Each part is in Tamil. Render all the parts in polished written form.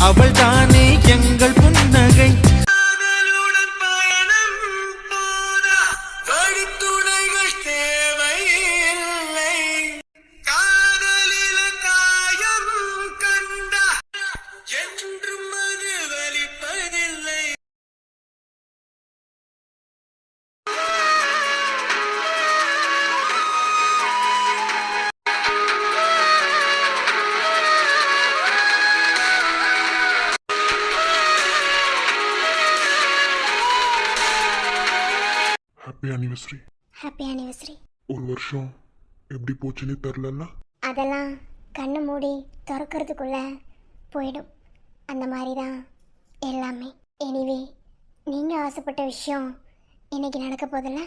அவள் தானே எங்கள் புன்னகை. Happy anniversary. Happy anniversary. ஒரு வருஷம் எப்படி போச்சுன்னு தெரிலல்ல. அதெல்லாம் கண்ணு மூடி திறக்கிறதுக்குள்ள போயிடும். அந்த மாதிரி தான் எல்லாமே. எனிவே நீங்கள் ஆசைப்பட்ட விஷயம் இன்னைக்கு நடக்க போதில்ல.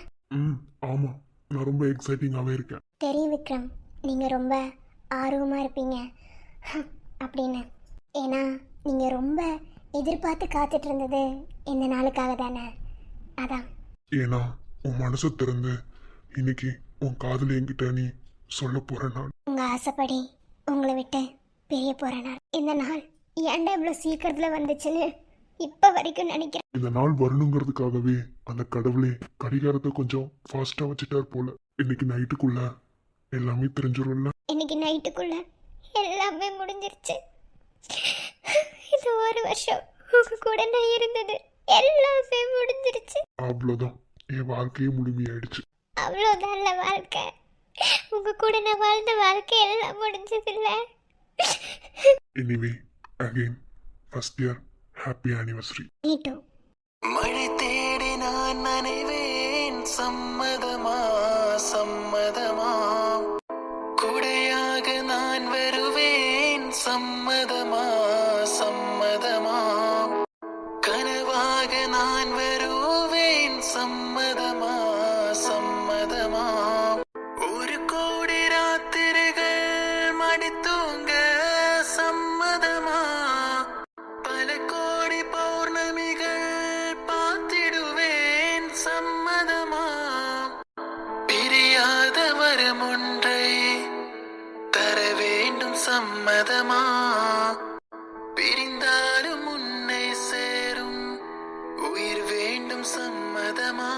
ஆமாம், நான் ரொம்ப எக்ஸைட்டிங்காகவே இருக்கேன். தெரியும் விக்ரம், நீங்கள் ரொம்ப ஆர்வமாக இருப்பீங்க அப்படின்னு. ஏன்னா நீங்கள் ரொம்ப எதிர்பார்த்து காத்துட்டு இருந்தது இந்த நாளுக்காக தானே. அதான். ஏன்னா உன் மனசை திறந்து இன்னைக்கு உன் காதல் என்கிட்ட நீ சொல்ல போற நாள். உங்கள் ஆசைப்படி உங்களை விட்டு பிரிய போகிற நாள். இந்த நாள் ஏன்டா இவ்வளோ சீக்கிரத்தில் வந்துச்சுன்னு இப்போ வரைக்கும் நினைக்கிறேன். இந்த நாள் வரணுங்கிறதுக்காகவே அந்த கடவுளே கடிகாரத்தை கொஞ்சம் ஃபாஸ்ட்டாக வச்சுட்டார் போல. இன்னைக்கு நைட்டுக்குள்ள எல்லாமே தெரிஞ்சிடும்ல. இன்னைக்கு நைட்டுக்குள்ள எல்லாமே முடிஞ்சிருச்சு. இது ஒரு வருஷம் உங்க கூட நான் இருந்தது எல்லாமே முடிஞ்சிருச்சு. அவ்வளோதான், என் வாழ்க்கையே முழுமையாயிடுச்சு. அவ்வளோதான் வாழ்க்கை. உங்க கூட நான் வாழ்ந்த வாழ்க்கை எல்லாம் முடிஞ்சது இல்ல. Anyway again first year happy anniversary. நீட்டோ மழை தேடி நான் நனைவேன், சம்மதமா சம்மதமா. குடையாக நான் வருவேன், சம்மதமா சம்மதமா. கனவாக நான் வருவேன், சம்மதமா சம்மதமா. ஒரு கோடி ராத்திரிகள் மடித்தூங்க சம்மதமா. பல கோடி பௌர்ணமிகள் பார்த்திடுவேன், சம்மதமா. பிரியாத வரம் ஒன்றை தர வேண்டும், சம்மதமா. பிரிந்தாலும் உன்னை சேரும் உயிர் வேண்டும், சம்மதமா.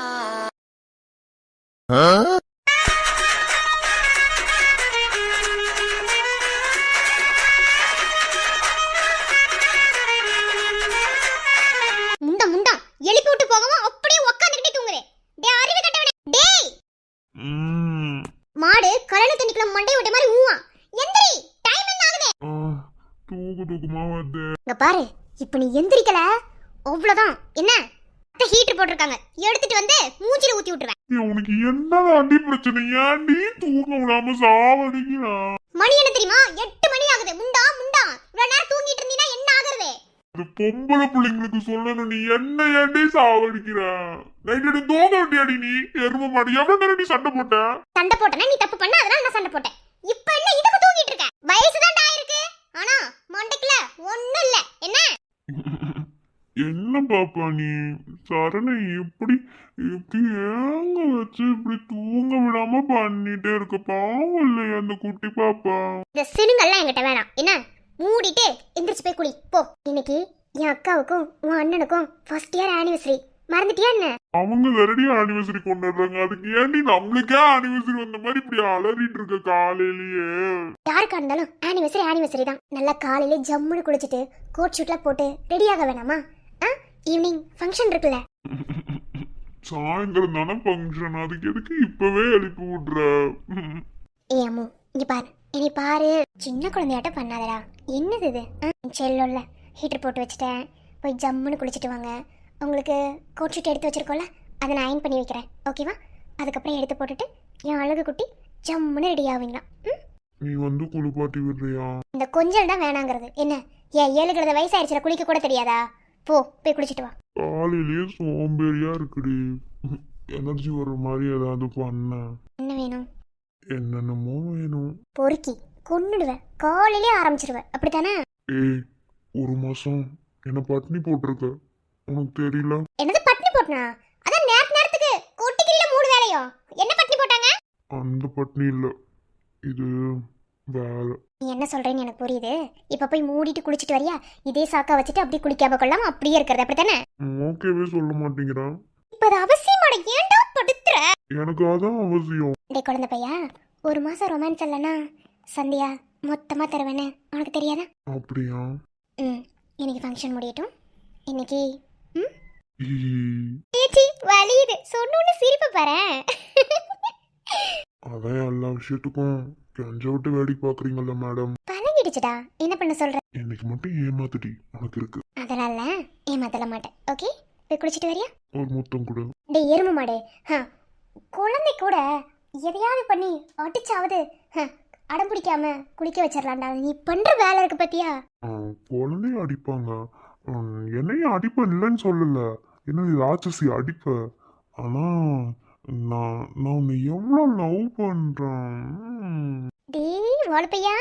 முண்டா முண்டா எழுப்பி விட்டு போகாம அப்படியே உட்காந்துக்கிட்டே தூங்குறேன். டேய் அறிவு கட்டவனே, டேய் மாடு கரண தண்ணிக்குள்ள மண்டை விட்ட மாதிரி ஊவா. எந்திரி, டைம் என்ன ஆகுது? தூக்கமா வந்து இங்க பாரு, இப்போ நீ எந்திரிக்கல அவ்வளவுதான். என்ன ஹீட்டர் போட்டிருக்காங்க, எடுத்துட்டு வந்து மூஞ்சில ஊத்தி விட்டுருவேன். உனக்கு என்ன அண்டி பிரச்சனை? ஏன்டி தூங்க விடாம சாவடிக்கிறா? மணி என்ன தெரியுமா? 8 மணி ஆகுது. முண்டா முண்டா இவ்வளவு நேரம் தூங்கிட்டு இருந்தீனா என்ன ஆகுறது? அது பொம்பளை பிள்ளைங்களுக்கு சொல்லணும். நீ என்ன ஏன்டி சாவடிக்கிற? நைட்டு தூங்க வேண்டியாடி நீ எரும மாடி. எவ்வளவு நேரம் நீ சண்டை போட்ட? சண்டை போட்டனா நீ தப்பு பண்ண, அதனால நான் சண்டை போட்டேன். இப்போ என்ன இதுக்கு தூங்கிட்டு இருக்க? வயசு தான் ஆயிருக்கு, ஆனா மண்டைக்குல ஒண்ணும் இல்ல. என்ன என்ன பாப்பா நீ சரணை எப்படி எப்படி ஏங்க வச்சு இப்படி தூங்க விடாம பண்ணிட்டே இருக்க? பாவம் இல்லையா அந்த குட்டி பாப்பா? இந்த சினுங்கெல்லாம் என்கிட்ட வேணாம். என்ன மூடிட்டு எந்திரிச்சு போய் குளி போ. இன்னைக்கு என் அக்காவுக்கும் உன் அண்ணனுக்கும் ஃபர்ஸ்ட் இயர் ஆனிவர்சரி. மறந்துட்டியா என்ன? அவங்க வேறடி ஆனிவர்சரி கொண்டாடுறாங்க, அதுக்கு ஏன்டி நம்மளுக்கே ஆனிவர்சரி வந்த மாதிரி இப்படி அலறிட்டு இருக்க காலையிலேயே? யாருக்கா இருந்தாலும் ஆனிவர்சரி ஆனிவர்சரி தான். நல்லா காலையில ஜம்முன்னு குளிச்சுட்டு கோட் ஷூட்லாம் போட்டு ரெடியாக வேணாமா? ஈவினிங் ஃபங்க்ஷன் இருக்குல்ல. சாயந்தரம் தானே ஃபங்க்ஷன், அதுக்கு எதுக்கு இப்பவே எழுப்பி விடுற? ஏ அம்மு இங்க பாரு, என்னை பாரு. சின்ன குழந்தையாட்ட பண்ணாதடா. என்னது இது? செல்லோல்ல ஹீட்டர் போட்டு வச்சுட்டேன். போய் ஜம்முன்னு குளிச்சுட்டு வாங்க. உங்களுக்கு கோட் ஷூட் எடுத்து வச்சிருக்கோம்ல, அதை நான் அயன் பண்ணி வைக்கிறேன், ஓகேவா? அதுக்கப்புறம் எடுத்து போட்டுட்டு என் அழகு குட்டி ஜம்முன்னு ரெடி ஆவீங்களா? நீ வந்து குளிப்பாட்டி விடுறியா? இந்த கொஞ்சம் தான் வேணாங்கிறது என்ன? ஏன் 7 கழுத வயசாயிருச்சுல, குளிக்க கூட தெரியாதா? போ போய் குளிச்சுட்டு வா. காலையிலேயே சோம்பேறியா இருக்குடி. எனர்ஜி வர்ற மாதிரி ஏதாவது பண்ண. என்ன வேணும்? என்னென்னமோ வேணும். பொறுக்கி கொன்னுடுவேன், காலையிலே ஆரம்பிச்சிருவேன், அப்படித்தானே? ஏய், ஒரு மாசம் என்ன பட்னி போட்டிருக்க, உனக்கு தெரியல? என்னது பட்னி போட்டனா? அதான் நேரத்துக்கு கொட்டிக்கிரியில 3 வேளையும் என்ன பட்னி போட்டாங்க? அந்த பட்னி இல்ல, இது வேற. நீ என்ன சொல்றேன்னு எனக்கு புரியுது. இப்ப போய் மூடிட்டு குளிச்சிட்டு வரியா? இதே சாக்கா வச்சுட்டு அப்படியே குளிக்காம கொள்ளாம அப்படியே இருக்கிறது அப்படித்தானே? ஓகேவே சொல்ல மாட்டேங்கிறான். இப்ப அது அவசியமாட ஏன்டா படுத்துற? எனக்கு அதான் அவசியம். டே குழந்தை பையா, ஒரு மாசம் ரொமான்ஸ் இல்லைன்னா சந்தியா மொத்தமா தருவேன்னு உனக்கு தெரியாதா? அப்படியா? இன்னைக்கு ஃபங்க்ஷன் முடியட்டும். இன்னைக்கு ஈ, ஏச்சி வலியுது சொன்னோன்னு சிரிப்பு பாரு. அதான் எல்லா விஷயத்துக்கும் கெஞ்ச விட்டு வேடிக்கை பாக்குறீங்கல்ல மேடம். பழகிடுச்சுடா, என்ன பண்ண சொல்ற? இன்னைக்கு மட்டும் ஏமாத்துடி உனக்கு இருக்கு. அதனால ஏமாத்தல மாட்டேன். ஓகே, போய் குளிச்சிட்டு வரியா? ஒரு முத்தம் கூட. டே எருமை மாடு, குழந்தை கூட எதையாவது பண்ணி அடிச்சாவது அடம் பிடிக்காம குளிக்க வச்சிடலாம்டா. நீ பண்ற வேலை இருக்கு பத்தியா? குழந்தைய அடிப்பாங்க, என்னையும் அடிப்பேன் இல்லைன்னு சொல்லல. என்ன ராட்சசி அடிப்ப. ஆனா நான் நான் உன்னை எவ்வளவு லவ் பண்றேன். டே வாழப்பையா,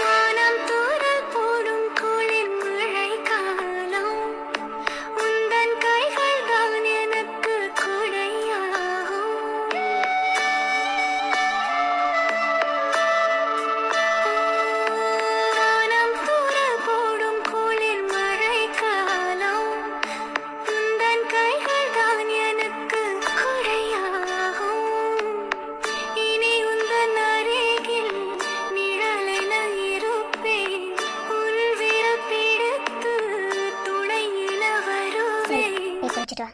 வானம் தூறல் போடும் குளிர் மழை காலம் உந்தன் கைகள் தான் எனக்கு கொடையாகும் வானம் தூறல் போடும் குளிர் மழை காலம் உந்தன் கைகள் தான் எனக்கு கொடையாகும் இனி உந்தன் அருகில் நிழலென இருப்பேன் உன் விரப்பிடித்து துணையில வருவேன் போய் குளிச்சிட்டு வா.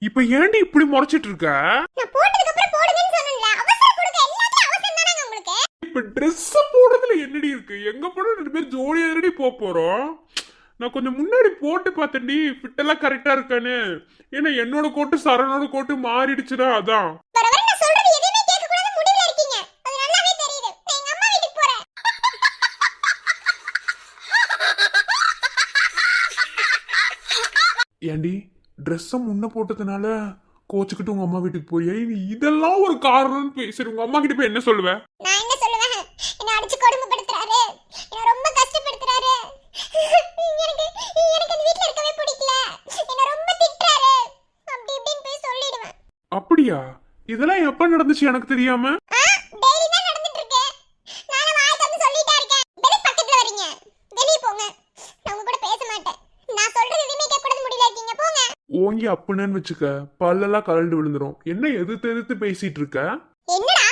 இப்ப ஏன்டி இப்படி முறைச்சிட்டு இருக்க? நான் போட்டதுக்கு அப்புறம் போடுங்கன்னு சொன்னேன்ல. அவசரம் கொடுங்க, எல்லாத்தையும் அவசரம் தானங்க உங்களுக்கு. இப்ப ட்ரெஸ் போடுறதுல என்னடி இருக்கு? எங்க போனா 2 பேரும் ஜோடியா தானடி போறோம். நான் கொஞ்சம் முன்னாடி போட்டு பார்த்தேன்டி, ஃபிட் எல்லாம் கரெக்டா இருக்கானு. ஏன்னா என்னோட கோட்டு சரணோட கோட்டு மாறிடுச்சுடா, அதான். வர வர நான் சொல்றது எதையுமே கேட்க கூடாது முடிவுல இருக்கீங்க. அது நல்லாவே தெரியுது. நான் எங்க அம்மா வீட்டுக்கு போறேன். ஏண்டி ட்ரெஸ்ஸை முன்ன போட்டதுனால கோச்சுக்கிட்டு உங்க அம்மா வீட்டுக்கு போய் இதெல்லாம் ஒரு காரணம்னு பேசுற உங்க அம்மா கிட்ட போய் என்ன சொல்லுவேன்? நான் என்ன சொல்லுவேன்? என்ன அடிச்சு கொடுமைப்படுத்துறாரு, என்ன ரொம்ப கஷ்டப்படுத்துறாரு. எனக்கு எனக்கு இந்த வீட்ல இருக்கவே பிடிக்கல, என்ன ரொம்ப திட்டுறாரு. அப்படி இப்படின்னு போய் சொல்லிடுவேன். அப்படியா? இதெல்லாம் எப்ப நடந்துச்சு எனக்கு தெரியாம? டெய்லி தான் நடந்துட்டு இருக்கு. நானும் வாய் திறந்து சொல்லிட்டே இருக்கேன். வெளிய பக்கத்துல வரீங்க, வெளிய போங்க. நான் உங்க கூட பேச மாட்டேன். நான் சொல்றது எதுவுமே கேட்க கூடாது முடியல இருக்கீங்க, போங்க. ஓங்கி அப்புனன்னு வச்சுக்க, பல்லெல்லாம் கலண்டு விழுந்துரும். என்ன எதிர்த்து பேசிட்டு இருக்க? என்னடா?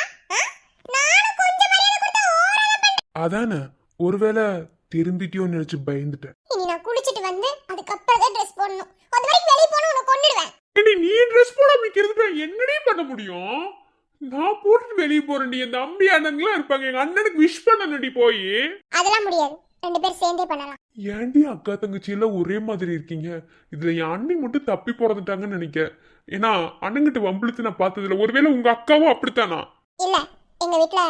நானும் கொஞ்சம் மரியாதை கொடுத்தா ஓவரா பண்ற. அதானே, ஒருவேளை திரும்பிட்டியோன்னு நினைச்சு பயந்துட்டேன். இனி நான் குளிச்சிட்டு வந்து அதுக்கப்புறம் தான் ட்ரெஸ் போடணும். அது வரைக்கும் வெளிய போனா உன்னை கொன்னுடுவேன். ஏண்டி, நீ ட்ரெஸ் போடாம நிக்கிறது என்னடி பண்ண முடியும்? நான் போட்டுட்டு வெளியே போறேன்டி. என் தம்பி அண்ணன்லாம் இருப்பாங்க, எங்க அண்ணனுக்கு விஷ் பண்ணணும்டி போய். அதெல்லாம் முடியாது, 2 பேர் சேர்ந்தே பண்ணலாம். ஏன்டி அக்கா தங்கச்சி எல்லாம் ஒரே மாதிரி இருக்கீங்க? இதுல என் அண்ணி மட்டும் தப்பி பிறந்துட்டாங்கன்னு நினைக்கிறேன். ஏன்னா அண்ணங்கிட்ட வம்பிழுத்து நான் பார்த்ததுல, ஒருவேளை உங்க அக்காவும் அப்படித்தானா? இல்ல, எங்க வீட்ல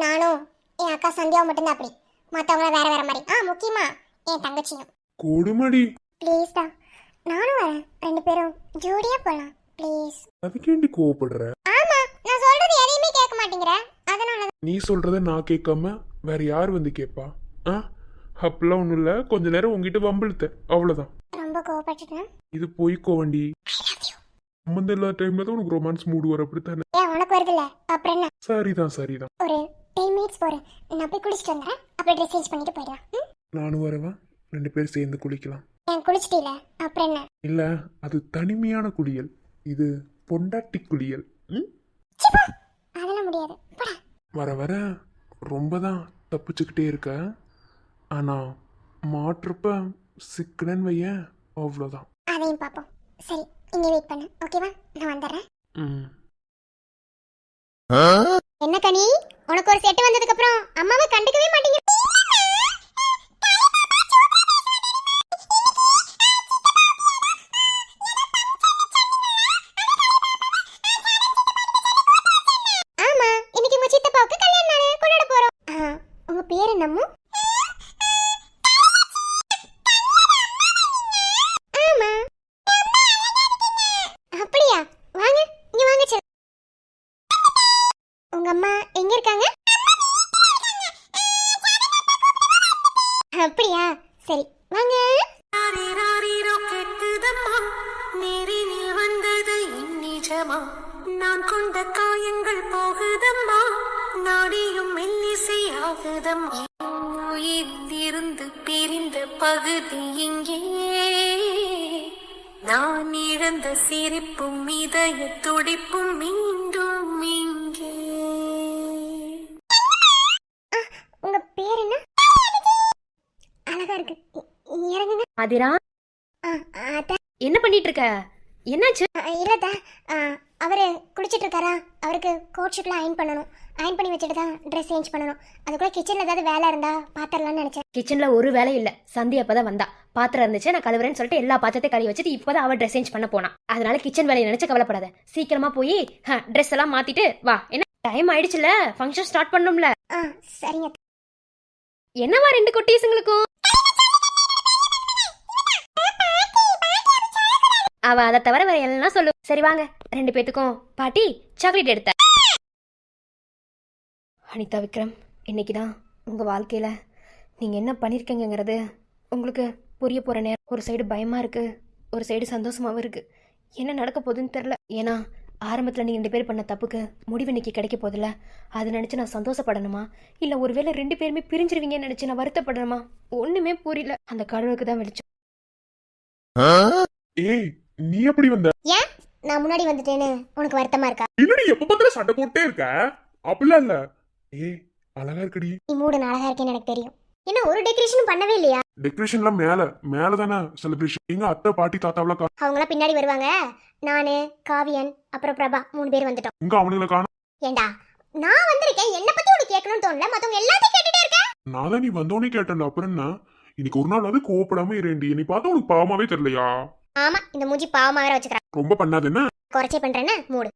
நானும் என் அக்கா சந்தியாவும் மட்டும்தான் அப்படி. மத்தவங்க வேற வேற மாதிரி. முக்கியமா என் தங்கச்சியும். கொடுமடி. ப்ளீஸ் டா, நானும் வரேன். 2 பேரும் ஜோடியா போலாம் ப்ளீஸ். அதுக்கேண்டி கோவப்படுற? ஆமா, நான் சொல்றது எதையுமே கேட்க மாட்டேங்கிற, அதனால. நீ சொல்றத நான் கேட்காம வேற யார் வந்து கேட்பா? அப்பெல்லாம் ஒண்ணும் இல்ல, கொஞ்ச நேரம் உங்ககிட்ட வம்பிழுத்த, அவ்வளவுதான். ரொம்ப கோவப்பட்டுட்டேன். இது போய்க்கோ வண்டி. சம்பந்தம் இல்லாத டைம்ல தான் உனக்கு ரொமான்ஸ் மூடு வர, அப்படித்தானே? உனக்கு வருதுல்ல, அப்புறம் என்ன? சரிதான். ஒரு 10 மினிட்ஸ் போறேன், நான் போய் குளிச்சிட்டு வந்துடுறேன். அப்படியே ட்ரெஸ் சேஞ்ச் பண்ணிட்டு போயிடலாம். நானும் வரவா? 2 பேரும் சேர்ந்து குளிக்கலாம். குளிச்சிட்டீல, அப்புறம் என்ன? இல்ல, அது தனிமையான குளியல், இது பொண்டாட்டி குளியல். அதெல்லாம் முடியாது, போடா. வர வர ரொம்ப தான் தப்பிச்சுக்கிட்டே இருக்க. ஆனா மாற்றுப்ப சிக்கனன்னு வையன், அவ்வளோதான். அதையும் பார்ப்போம். சரி, இங்க வெயிட் பண்ணு, ஓகேவா? நான் வந்துடுறேன். என்ன கனி, உனக்கு ஒரு செட் வந்ததுக்கு அப்புறம் அம்மாவை கண்டுக்கவே மாட்டீங்க. ஆமா, இன்னைக்கு உங்க சித்தப்பாவுக்கு கல்யாண நாள் கொண்டாட போறோம். உங்க பேர் என்னமோ? ஆமா. அப்படியா? வாங்க, இங்க வாங்க. செல்லம், உங்க அம்மா எங்க இருக்காங்க? அப்படியா? சரி, வாங்க. ராரிரோ கேட்குதம்மா, நேரினில் வந்தது இந்நிஜமா? நான் கொண்ட காயங்கள் போகுதம்மா நாடியும் மெல்லிசையாகுதம்மா உயிரிலிருந்து பிரிந்த பகுதி இங்கே நான் இழந்த சிரிப்பும் இதய துடிப்பும் மீண்டும் இங்கே. உங்க பேர் என்ன? அழகா இருக்கு. இறங்குங்க. ஆதிரா, அதான் என்ன பண்ணிட்டு இருக்க? என்னாச்சு? இல்லதா, அவரு குளிச்சிட்டு இருக்காரா? அவருக்கு கோட் ஷூட்லாம் அயன் பண்ணணும். அயன் பண்ணி வச்சுட்டு தான் ட்ரெஸ் சேஞ்ச் பண்ணணும். அதுக்குள்ள கிச்சன்ல ஏதாவது வேலை இருந்தா பாத்திரலாம்னு நினைச்சேன். கிச்சன்ல ஒரு வேலை இல்ல. சந்தியா அப்பதான் வந்தா. பாத்திரம் இருந்துச்சு, நான் கழுவுறேன்னு சொல்லிட்டு எல்லா பாத்திரத்தையும் கழுவி வச்சுட்டு இப்பதான் அவ ட்ரெஸ் சேஞ்ச் பண்ண போனா. அதனால கிச்சன் வேலையை நினைச்சு கவலைப்படாத. சீக்கிரமா போய் ட்ரெஸ் எல்லாம் மாத்திட்டு வா. என்ன டைம் ஆயிடுச்சுல, ஃபங்க்ஷன் ஸ்டார்ட் பண்ணணும்ல. சரிங்க. என்னவா ரெண்டு குட்டீஸுங்களுக்கும்? அவ அதை தவிர வேற எல்லாம் சொல்லு. சரி வாங்க, ரெண்டு பேத்துக்கும் பாட்டி சாக்லேட் எடுத்த. அனிதா விக்ரம், இன்னைக்குதான் உங்க வாழ்க்கையில நீங்க என்ன பண்ணிருக்கீங்கிறது உங்களுக்கு புரிய போற நேரம். ஒரு சைடு பயமா இருக்கு, ஒரு சைடு சந்தோஷமாவும் இருக்கு. என்ன நடக்க போகுதுன்னு தெரியல. ஏன்னா ஆரம்பத்துல நீங்க 2 பேர் பண்ண தப்புக்கு முடிவு இன்னைக்கு கிடைக்க போதில்ல. அதை நினைச்சு நான் சந்தோஷப்படணுமா, இல்ல ஒருவேளை 2 பேருமே பிரிஞ்சிருவீங்கன்னு நினைச்சு நான் வருத்தப்படணுமா? ஒண்ணுமே புரியல. அந்த கடவுளுக்கு தான் வெளிச்சம். ஏய், நீ எப்படி வந்த? ஏன் நான் முன்னாடி வந்துட்டேன்னு உனக்கு வருத்தமா இருக்கா? இல்லடி, எப்ப பார்த்தாலும் சண்டை போட்டே இருக்க. அப்படிலாம் இல்ல. ஏய், அழகா இருக்கடி. நீ மூடு அழகா இருக்கேன்னு எனக்கு தெரியும். என்ன ஒரு டெக்கரேஷனும் பண்ணவே இல்லையா? டெக்கரேஷன்லாம் மேல தானே செலிப்ரேஷன். எங்க அத்தை பாட்டி தாத்தாவெல்லாம் அவங்களாம் பின்னாடி வருவாங்க. நானு, காவியன், அப்புறம் பிரபா 3 பேர் வந்துட்டோம். எங்க அவனுங்களை காணோம். ஏண்டா, நான் வந்திருக்கேன், என்ன பத்தி உனக்கு கேட்கணும்னு தோணல, மத்தவங்க எல்லாத்தையும் கேட்டுட்டே இருக்க. நான் தான் நீ வந்தோடனே கேட்டேன்ல, அப்புறம் என்ன? இன்னைக்கு ஒரு நாள் அது கோவப்படாம இரேண்டி. நீ பார்த்தா உனக்கு பாவமாவே தெரியலையா? ஆமா, இந்த மூஞ்சி பாவமா வேற வச்சுக்கிறேன். ரொம்ப பண்ணாது என்ன? குறைச்சே பண்றேன்னு மூடு.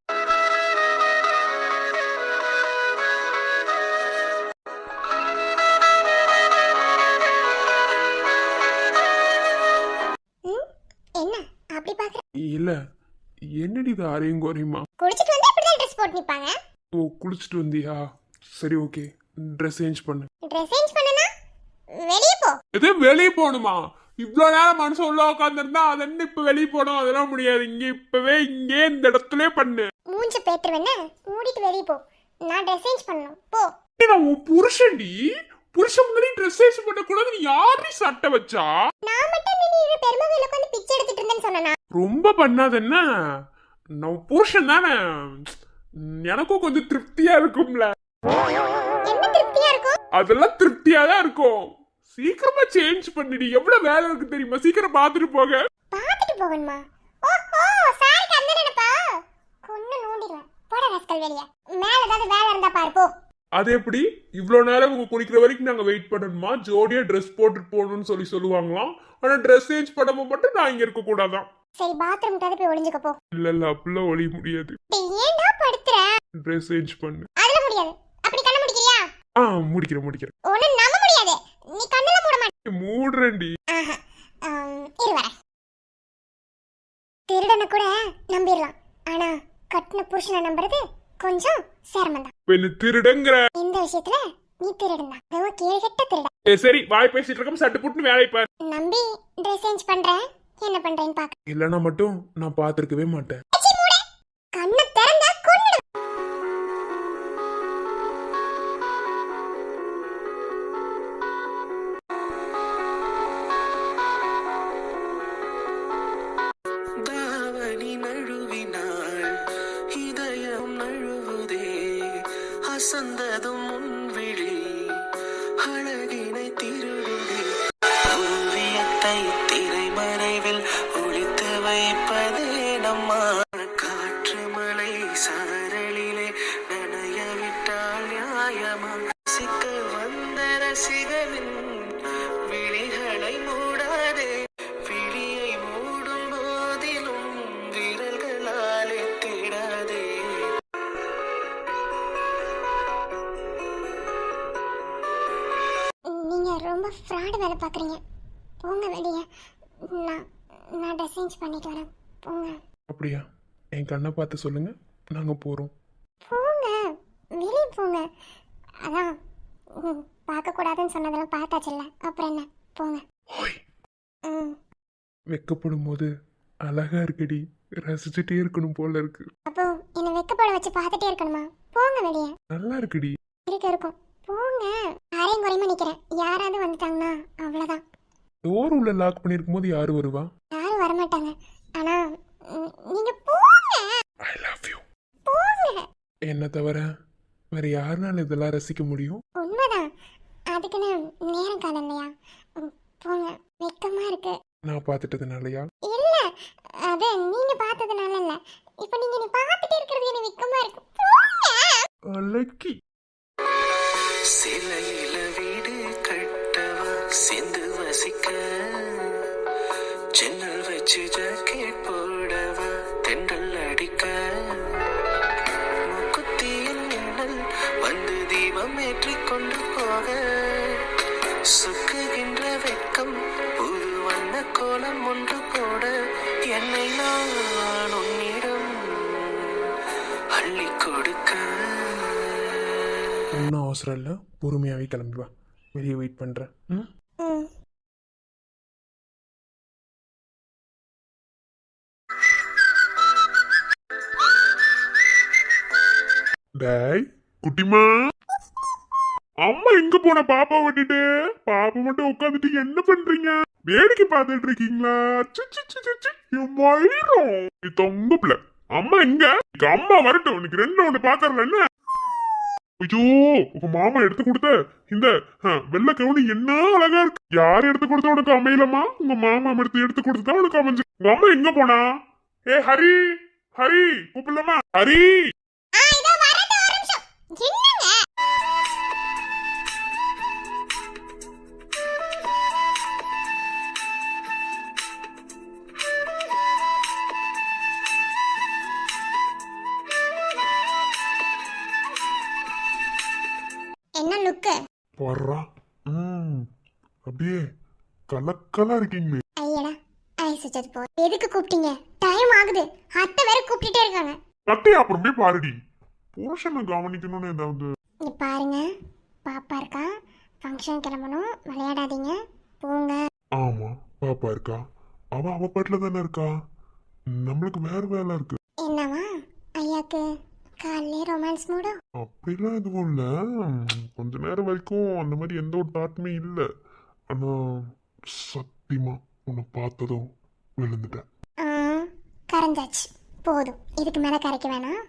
என்ன அப்படி பாக்குற? இல்ல, என்னடி இது அரையும் குறையுமா? குளிச்சிட்டு வந்து இப்படிதான் ட்ரெஸ் போட்டு நிப்பாங்க. ஓ, குளிச்சுட்டு வந்தியா? சரி, ஓகே. ட்ரெஸ் சேஞ்ச் பண்ணு. ட்ரெஸ் சேஞ்ச் பண்ணனா வெளிய போ. எது வெளியே போகணுமா? இவ்வளோ நேரம் மனுஷன் உள்ள உட்காந்துருந்தா அது என்ன இப்ப வெளியே போகணும்? அதெல்லாம் முடியாது. இப்பவே இங்கே இந்த இடத்துல பண்ணு. மூஞ்ச பேத்துருவேன்னு மூடிட்டு வெளிய போ. நான் ட்ரெஸ் சேஞ்ச் பண்ணனும். போ. நான் உன் புருஷன்டி. புருஷன் முன்னாடி ட்ரெஸ் சேஞ்ச் பண்ண கூடாது. நீ யாரு சட்டை வச்சா? நான் மட்டும் நீ பெருமகையில உட்கார்ந்து பிச்சை எடுத்துட்டு இருந்தேன்னு சொன்னனா? ரொம்ப பண்ணாத என்ன? நான் புருஷன் தானே, எனக்கும் கொஞ்சம் திருப்தியா இருக்கும்ல. என்ன திருப்தியா இருக்கும்? அதெல்லாம் திருப்தியா தான் இருக்கும். சீக்கிரமா சேஞ்ச் பண்ணிடி. எவ்வளவு வேலை இருக்கு தெரியுமா? சீக்கிரம் பாத்துட்டு போக. பாத்துட்டு போகணுமா? ஓஹோ, சாருக்கு அந்த நினைப்பா? கொன்னு நோண்டிடுவேன். போடா ராஸ்கல் வெளிய. மேல ஏதாவது வேலை இருந்தா பாரு போ. அது எப்படி? இவ்வளவு நேரம் உங்க குளிக்கிற வரைக்கும் நாங்க வெயிட் பண்ணணுமா? ஜோடியா ட்ரெஸ் போட்டு போகணும்னு சொல்லுவாங்களாம். ஆனா ட்ரெஸ் சேஞ்ச் பண்ணாம மட்டும் நான் இங்க இருக்க கூடாதான். சரி, பாத்ரூம் கிட்ட போய் ஒளிஞ்சுக்க போ. இல்ல, அப்படிலாம் ஒளிய முடியாது. ஏன்டா படுத்துற? ட்ரெஸ் சேஞ்ச் பண்ணு. அதெல்லாம் முடியாது. அப்படி கண்ண முடிக்கிறியா? முடிக்கிறேன். ஒண்ணு நம்ப முடியாது. நீ கண்ணல மூட மாட்டே. மூடுறேன்டி. இரு வரேன். திருடனை கூட நம்பிடலாம், ஆனா கட்டின புருஷனை நம்புறது கொஞ்சம் சிரமம் தான். என்ன திருடங்கிற? இந்த விஷயத்துல நீ திருடன் தான். அதுவும் கேள்கெட்ட திருடன். சரி, வாய் பேசிட்டு இருக்கோம். சட்டு புட்டு வேலையை பாரு. நம்பி ட்ரெஸ் சேஞ்ச் பண்றேன். என்ன பண்றேன்னு பாக்க. இல்லனா மட்டும் நான் பாத்துருக்கவே மாட்டேன். கண்ணை திறந்தா கொன்னுடு. தாவணி நழுவினாள் இதயம் நழுவுதே அசந்ததும் முன்விழி அழகினை திருடுதே ஓவியத்தை திரைமறைவில் ஒளித்து வைப்பதே நம்மா காற்று மலை சாரலிலே நனைய விட்டால் நியாயமா சிக்க வந்த ரசிகனின் விழிகளை மூடாதே விழியை மூடும் போதிலும் விரல்களாலே தேடாதே. நீங்க ரொம்ப ஃப்ராட் வேலை பாக்குறீங்க. போங்க வெளிய. நான் நான் ட்ரெஸ் சேஞ்ச் பண்ணிட்டு வரேன். போங்க. அப்படியா? என் கண்ணை பார்த்து சொல்லுங்க, நாங்க போறோம். போங்க வெளிய போங்க. அதான் பார்க்க கூடாதுன்னு சொன்னதெல்லாம் பார்த்தாச்சுல்ல, அப்புறம் என்ன? போங்க. ஓய், ம். வெக்கப்படும் போது அழகா இருக்குடி. ரசிச்சுட்டே இருக்கணும் போல இருக்கு. அப்போ என்ன வெக்கப்பட வச்சு பார்த்துட்டே இருக்கணுமா? போங்க வெளியே. நல்லா இருக்குடி. இருக்கும் போங்க. யாரையும் குறையுமா நிக்கிறேன். யாராவது வந்துட்டாங்கன்னா அவ்வளவுதான். டோர் உள்ள லாக் பண்ணிருக்கும் போது யாரு வருவா? யாரும் வரமாட்டாங்க. ஆனா நீங்க போங்க. I love you. போங்க. என்ன தவிர வேற யாருனால இதெல்லாம் ரசிக்க முடியும்? உண்மைதான். அதுக்குன்னு நேரம் காலம் இல்லையா? போங்க. வெக்கமா இருக்கு. நான் பார்த்துட்டதுனாலயா? இல்ல, அது நீங்க பார்த்ததுனால இல்ல. இப்ப நீங்க என்ன பார்த்துட்டே இருக்கிறது எனக்கு வெக்கமா இருக்கு. போங்க. லக்கி. சிலையில வீடு கட்டவா சேர்ந்து வசிக்க ஜன்னல் வச்சு ஜாக்கெட் போடவா தென்றல் அடிக்க முக்குத்தியின் நிழல் வந்து தீபம் ஏற்றிக் கொண்டு போக சுக்குகின்ற வெக்கம் புது வண்ண கோலம் ஒன்று போட என்னை நான் உன்னிடம் அள்ளி கொடுக்க. ஒன்றும் அவசரம் இல்லை, பொறுமையாகவே கிளம்பி வா. வெளியே வெயிட் பண்ணுறேன். ம். டேய் குட்டிமா, அம்மா எங்க போன பாப்பா விட்டுட்டு? பாப்பா மட்டும் உட்காந்துட்டு என்ன பண்றீங்க? வேடிக்கை பார்த்துட்டு இருக்கீங்களா? தொங்க பிள்ளை அம்மா எங்க? அம்மா வரட்டும், உனக்கு ஒண்ணு பாக்கறல என்ன? ஐயோ, உங்க மாமா எடுத்து கொடுத்த இந்த வெள்ளை கவுனி என்ன அழகா இருக்கு. யார் எடுத்து கொடுத்த உனக்கு அமையலமா? உங்க மாமா எடுத்து கொடுத்தா உனக்கு அமைஞ்சு. உங்க அம்மா எங்க போனா? ஏ ஹரி, ஹரி கூப்பிடலாமா? ஹரி. என்ன லுக்கு? வர்றா. அப்படியே கலக்கலா இருக்கீங்களே. ஐயடா, ஐ சுச்சது போ. எதுக்கு கூப்பிட்டீங்க? டைம் ஆகுது. அத்தை வேற கூப்பிட்டுட்டே இருக்காங்க. கத்தையா அப்புறமே பாருடி. புருஷனை கவனிக்கணும்னு ஏதாவது. இங்க பாருங்க, பாப்பா இருக்கா, ஃபங்க்ஷன் கிளம்பணும், விளையாடாதீங்க, போங்க. ஆமா, பாப்பா இருக்கா. அவ பாட்டுல தானே இருக்கா. நம்மளுக்கு வேற வேலை இருக்கு. என்னவா ஐயாக்கு காலையிலே ரொமான்ஸ் மூடோ? அப்படிலாம் எதுவும் இல்ல. கொஞ்ச நேரம் வரைக்கும் அந்த மாதிரி எந்த ஒரு தாட்டுமே இல்லை. ஆனா சத்தியமா உன்னை பார்த்ததும் விழுந்துட்டேன். கரைஞ்சாச்சு, போதும். இதுக்கு மேல கரைக்க வேணாம்.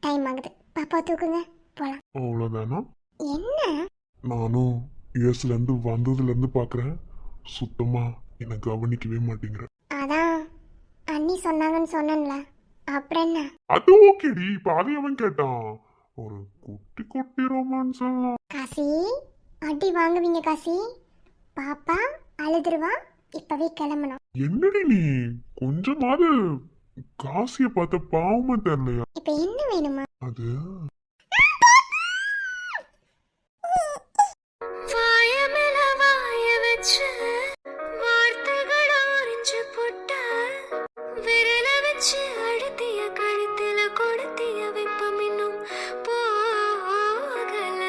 டைம் ஆகுது. பாப்பா தூக்குங்க, போலாம். அவ்வளவுதானா? என்ன? நானும் யூஎஸ்ல இருந்து வந்ததுல இருந்து பாக்குறேன், சுத்தமா என்னை கவனிக்கவே மாட்டேங்கிறேன். அதான் அண்ணி சொன்னாங்கன்னு சொன்னேன்ல, அப்புறம் என்ன? அது ஓகேடி. இப்ப அதை அவன் கேட்டான். ஒரு குட்டி குட்டி ரொமான்ஸ் எல்லாம். காசி, அடி வாங்குவீங்க காசி. பாப்பா அழுதுருவா. இப்பவே கிளம்பணும். என்னடி நீ கொஞ்சமாவது காசிய பார்த்த பாவமா தெரியலையா? இப்ப என்ன வேணுமா? அது வாயமில வாய வச்சு வார்த்தைகள் ஆரஞ்சு போட்ட விரல வச்சு அழுத்திய கழுத்தில கொடுத்திய வெப்பம் இன்னும் போகல.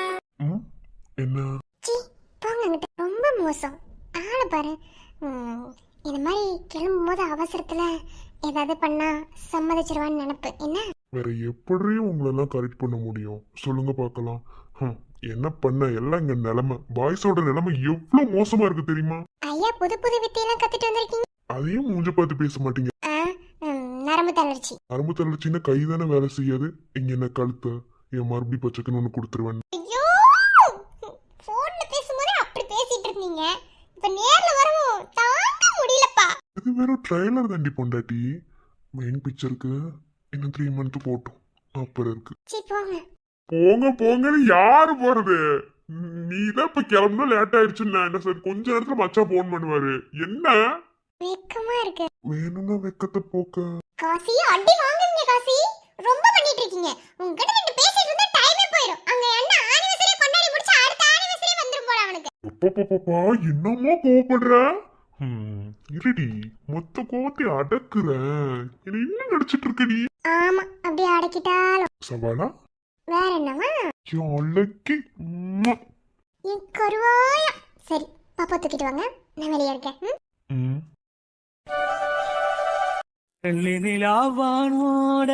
என்ன? சி, போங்க அங்கிட்ட. ரொம்ப மோசம். ஆளை பாரு. இந்த மாதிரி கிளம்பும் போது அவசரத்துல ஏதாவது பண்ணா சம்மதிச்சிருவான்னு நினைப்பு. என்ன? வேற எப்படியும் உங்களெல்லாம் கரெக்ட் பண்ண முடியும் சொல்லுங்க பார்க்கலாம். என்ன பண்ண எல்லாம் இங்க நிலைமை. பாய்ஸோட நிலைமை எவ்வளவு மோசமா இருக்கு தெரியுமா? ஐயா, புது புது வித்தையெல்லாம் கத்துட்டு வந்திருக்கீங்க. அதையும் மூஞ்ச பார்த்து பேச மாட்டீங்க. நரம்பு தளர்ச்சி. நரம்பு தளர்ச்சின்னா கை தானே வேலை செய்யாது. இங்க என்ன கழுத்த என் மறுபடி பச்சைக்குன்னு ஒண்ணு கொடுத்துருவேன். ஐயோ, போன்ல பேசும்போது அப்படி பேசிட்டு இருக்கீங்க. இப்ப நேர்ல வரவும் தாங்க முடியலப்பா. இது வெறும் ட்ரைலர் தாண்டி பொண்டாட்டி. மெயின் பிக்சருக்கு இன்னும் 3 months போட்டோம். அப்புறம் இருக்கு. சரி போங்க. போங்க போங்கன்னு யாரு போறது? நீதான் இப்ப கிளம்புனா லேட் ஆயிடுச்சுன்னா என்ன சார்? கொஞ்ச நேரத்துல மச்சா போன் பண்ணுவாரு. என்ன வெக்கமா இருக்கு. வேணும்னா வெக்கத்தை போக்க. காசி, அடி வாங்குவீங்க காசி. ரொம்ப பண்ணிட்டு இருக்கீங்க. உங்ககிட்ட ரெண்டு பேசிட்டு இருந்தா டைமே போயிடும். அங்க என்ன ஆனிவர்சரி கொண்டாடி முடிச்சு அடுத்த ஆனிவர்சரி வந்துரும் போல அவனுக்கு. அப்பா என்னமோ கோவப்படுற? இருடி, மொத்த கோவத்தை அடக்குறேன். என்ன இன்னும் நடிச்சிட்டு இருக்க நீ? ஆமா, அப்படியே அடக்கிட்டாலும். சவாலா? வேற என்னவா? அழகி என் கருவாயா. சரி, பாப்பா தூக்கிட்டு வாங்க, நான் வெளியே இருக்கேன். நிலாவானோட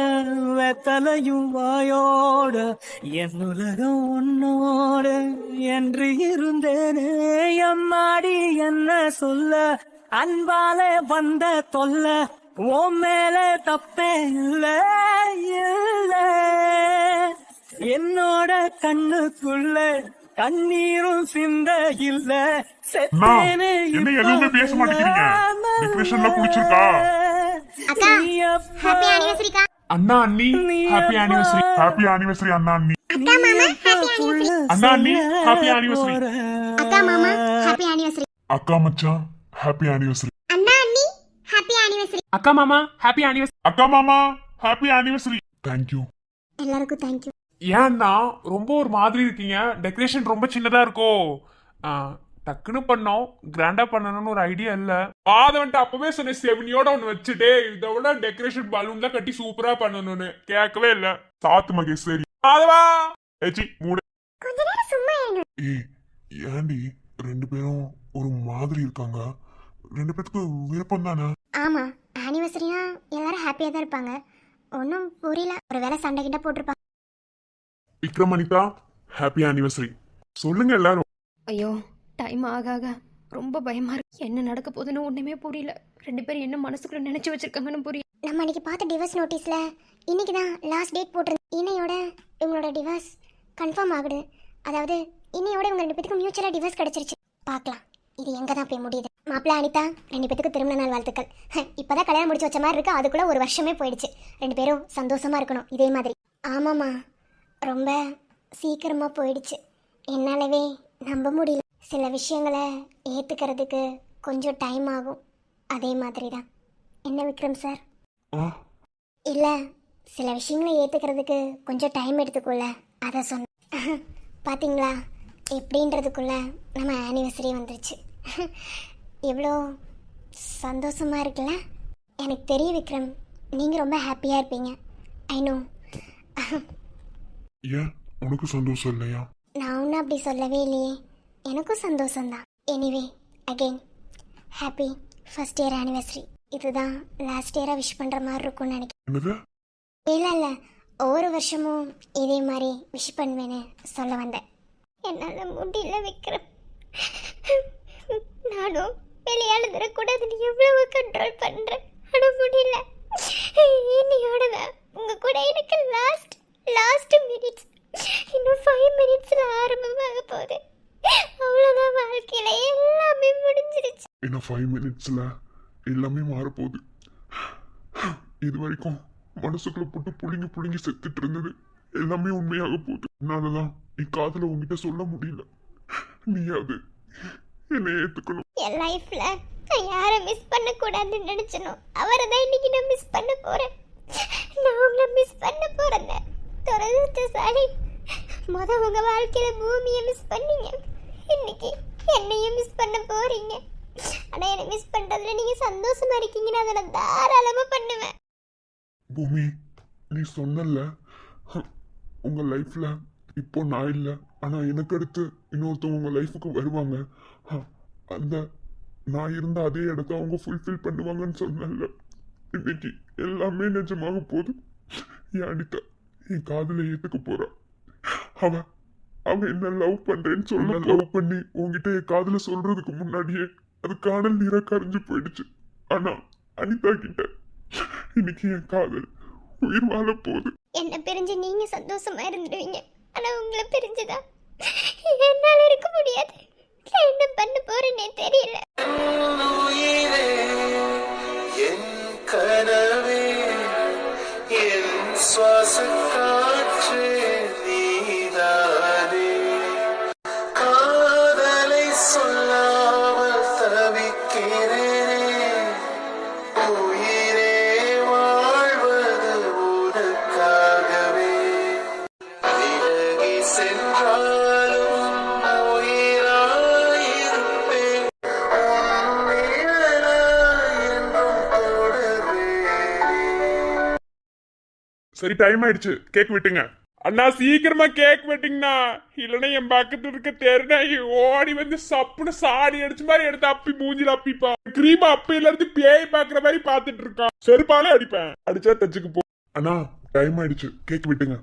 வெத்தலையும் வாயோட என் உலகம் உன்னோட என்று இருந்தேனே அம்மாடி என்ன சொல்ல அன்பால வந்த தொல்ல உன் மேல தப்பே இல்ல இல்ல என்னோட கண்ணுக்குள்ள கண்ணீரும் சிந்த இல்ல அண்ணா, என்ன எதுவுமே பேச மாட்டேங்கிறீங்க? டிப்ரெஷன்ல குடிச்சிருக்கா? அக்கா ஹாப்பி ஆனிவர்சரிக்கா. அண்ணா அண்ணி ஹாப்பி ஆனிவர்சரி. ஹாப்பி ஆனிவர்சரி அண்ணா அண்ணி. அக்கா மாமா ஹாப்பி ஆனிவர்சரி. அண்ணா அண்ணி ஹாப்பி ஆனிவர்சரி. அக்கா மாமா ஹாப்பி ஆனிவர்சரி. அக்கா மச்சான் ஹாப்பி ஆனிவர்சரி. அண்ணா அண்ணி ஹாப்பி ஆனிவர்சரி. அக்கா மாமா ஹாப்பி ஆனிவர்சரி. அக்கா மாமா ஹாப்பி ஆனிவர்சரி. தேங்க்யூ. எல்லாருக்கும் தேங்க்யூ. ஏன்னா ரொம்ப ஒரு மாதிரி இருக்கீங்க. டெக்கரேஷன் ரொம்ப சின்னதா இருக்கோ? டக்குன்னு பண்ணோம், கிராண்டா பண்ணணும்னு ஒரு ஐடியா இல்ல. வந்துட்டு அப்பவே சொன்னேன் செவனியோட ஒன்னு வச்சுட்டே இதை விட டெக்கரேஷன் பலூன்லாம் கட்டி சூப்பரா பண்ணணும்னு. கேட்கவே இல்ல. சாத்து மகேஸ்வரி. மாதவா ஏச்சி மூடு. கொஞ்ச நேரம் சும்மா இருங்க. ஏய் ஏண்டி ரெண்டு பேரும் ஒரு மாதிரி இருக்காங்க? ரெண்டு பேத்துக்கு விருப்பம் தானே? ஆமா ஆனிவர்சரினா எல்லாரும் ஹாப்பியா தான் இருப்பாங்க. ஒன்றும் புரியல. ஒரு வேளை சண்டை கிட்ட போட்டிருப்பாங்க. Vikram Anita happy anniversary. சொல்லுங்க எல்லாரும். ஐயோ, டைம் ஆக ஆக ரொம்ப பயமா இருக்கு. என்ன நடக்க போகுதுன்னு ஒண்ணுமே புரியல. ரெண்டு பேரும் என்ன மனசுக்குள்ள நினைச்சு வச்சிருக்காங்கன்னு புரியல. நம்ம அன்னைக்கு பார்த்த டிவோர்ஸ் நோட்டீஸ்ல இன்னைக்கு தான் லாஸ்ட் டேட் போட்டிருந்தோம். இன்னையோட இவங்களோட டிவோர்ஸ் கன்ஃபார்ம் ஆகுது. அதாவது இன்னையோட இவங்க ரெண்டு பேத்துக்கும் மியூச்சுவலா டிவோர்ஸ் கிடைச்சிருச்சு. பார்க்கலாம் இது எங்க தான் போய் முடியுது. மாப்பிள்ள அனிதா ரெண்டு பேத்துக்கு திருமண நாள் வாழ்த்துக்கள். இப்பதான் கல்யாணம் முடிச்சு வச்ச மாதிரி இருக்கு. அதுக்குள்ள ஒரு வருஷமே போயிடுச்சு. ரெண்டு பேரும் சந்தோஷமா இருக்கணும் இதே மாதிரி. ஆமாம்மா ரொம்ப சீக்கிரமா போயிடுச்சு. என்னாலவே நம்ப முடியல. சில விஷயங்களை ஏற்றுக்கிறதுக்கு கொஞ்சம் டைம் ஆகும். அதே மாதிரி தான் என்ன விக்ரம் சார்? இல்லை சில விஷயங்களை ஏற்றுக்கிறதுக்கு கொஞ்சம் டைம் எடுத்துக்கொள்ள அதை சொன்ன. பார்த்தீங்களா எப்படின்றதுக்குள்ள நம்ம ஆனிவர்சரி வந்துருச்சு. எவ்வளோ சந்தோஷமாக இருக்குல்ல? எனக்கு தெரியும் விக்ரம், நீங்கள் ரொம்ப ஹாப்பியாக இருப்பீங்க. I know. ஏன் உனக்கு சந்தோஷம் இல்லையா? நான் ஒன்றும் அப்படி சொல்லவே இல்லையே. எனக்கும் சந்தோஷம்தான். Anyway again happy first year anniversary. இதுதான் லாஸ்ட் இயராக விஷ் பண்ணுற மாதிரி இருக்கும்னு நினைக்கிறேன். என்னது? இல்லை இல்லை ஒவ்வொரு வருஷமும் இதே மாதிரி விஷ் பண்ணுவேன்னு சொல்ல வந்தேன். என்னால் முடியல விக்ரம். நானும் விளையாடுறக்கூடாதுன்னு எவ்வளவு கண்ட்ரோல் பண்ணுறேன். ஆனால் முடியல. இன்னையோட தான் உங்கள் கூட எனக்கு லாஸ்ட் மினிட்ஸ். இன்னும் 5 மினிட்ஸில் ஆரம்பமாக போகுது. அவ்வளோதான், வாழ்க்கையில எல்லாமே முடிஞ்சிருச்சு. இன்னும் 5 மினிட்ஸ்ல எல்லாமே மாறப்போகுது. இது வரைக்கும் மனசுக்குள்ள போட்டு புழுங்கி செத்துட்டு இருந்தது எல்லாமே உண்மையாக போகுது. என்னாலதான் என் காதல உங்ககிட்ட சொல்ல முடியல. நீ அது என்னை ஏத்துக்கணும். என் லைஃப்ல நான் யாரை மிஸ் பண்ணக்கூடாதுன்னு நினைச்சனோ அவரை தான் இன்னைக்கு நான் மிஸ் பண்ண போறேன். நான் உங்களை மிஸ் பண்ண போறேன். துரதிர்ஷ்டசாலி. உங்க வாழ்க்கையில பூமியை மிஸ் பண்ணீங்க. இன்னைக்கு என்னையும் மிஸ் பண்ண போறீங்க. ஆனா என்னை மிஸ் பண்றதுல நீங்க சந்தோஷமா இருக்கீங்கன்னு அதை நான் தாராளமா பண்ணுவேன். பூமி நீ சொன்னல உங்க லைஃப்ல இப்போ நான் இல்லை, ஆனா எனக்கு அடுத்து இன்னொருத்தவங்க உங்க லைஃபுக்கு வருவாங்க. அந்த நான் இருந்த அதே இடத்த அவங்க ஃபுல்ஃபில் பண்ணுவாங்கன்னு சொன்னல. இன்னைக்கு எல்லாமே நிஜமாக போகுது. என் அனிதா என் காதலை ஏத்துக்க போறா. அவ என்ன லவ் பண்றேன்னு சொல்ல லவ் பண்ணி உங்ககிட்ட என் காதல சொல்றதுக்கு முன்னாடியே அது காதல் நீரா கரைஞ்சு போயிடுச்சு. ஆனா அனிதா கிட்ட இன்னைக்கு என் காதல் உயிர் வாழ போகுது. என்ன பிரிஞ்சு நீங்க சந்தோஷமா இருந்துடுவீங்க. ஆனா உங்களை பிரிஞ்சுதான் என்னால இருக்க முடியாது. நான் என்ன பண்ண போறேன்னே தெரியல. உயிரே, என் கனவே, என் சுவாச காற்றே நீதானே. காதலை சொல்லாமல் தவிக்கிறேனே. உயிரே வாழ்வது உனக்காகவே. விலகி சென்றாலும் உயிராயிருப்பேன். உன் நிழலாய் என்றும் தொடர்வேனே. சரி டைம் ஆயிடுச்சு, கேக் விட்டுங்க. அண்ணா சீக்கிரமா கேக் வெட்டிங்கண்ணா, இல்லைன்னா என் பக்கத்துல இருக்க தெருநாயி ஓடி வந்து சப்புன்னு சாடி அடிச்ச மாதிரி எடுத்து அப்பி மூஞ்சில அப்பிப்பா. கிரீமா அப்பையில இருந்து பேய் பாக்குற மாதிரி பாத்துட்டு இருக்கான். செருப்பாலே அடிப்பேன், அடிச்சா தச்சுக்கு போ. அண்ணா டைம் ஆயிடுச்சு, கேக் விட்டுங்க.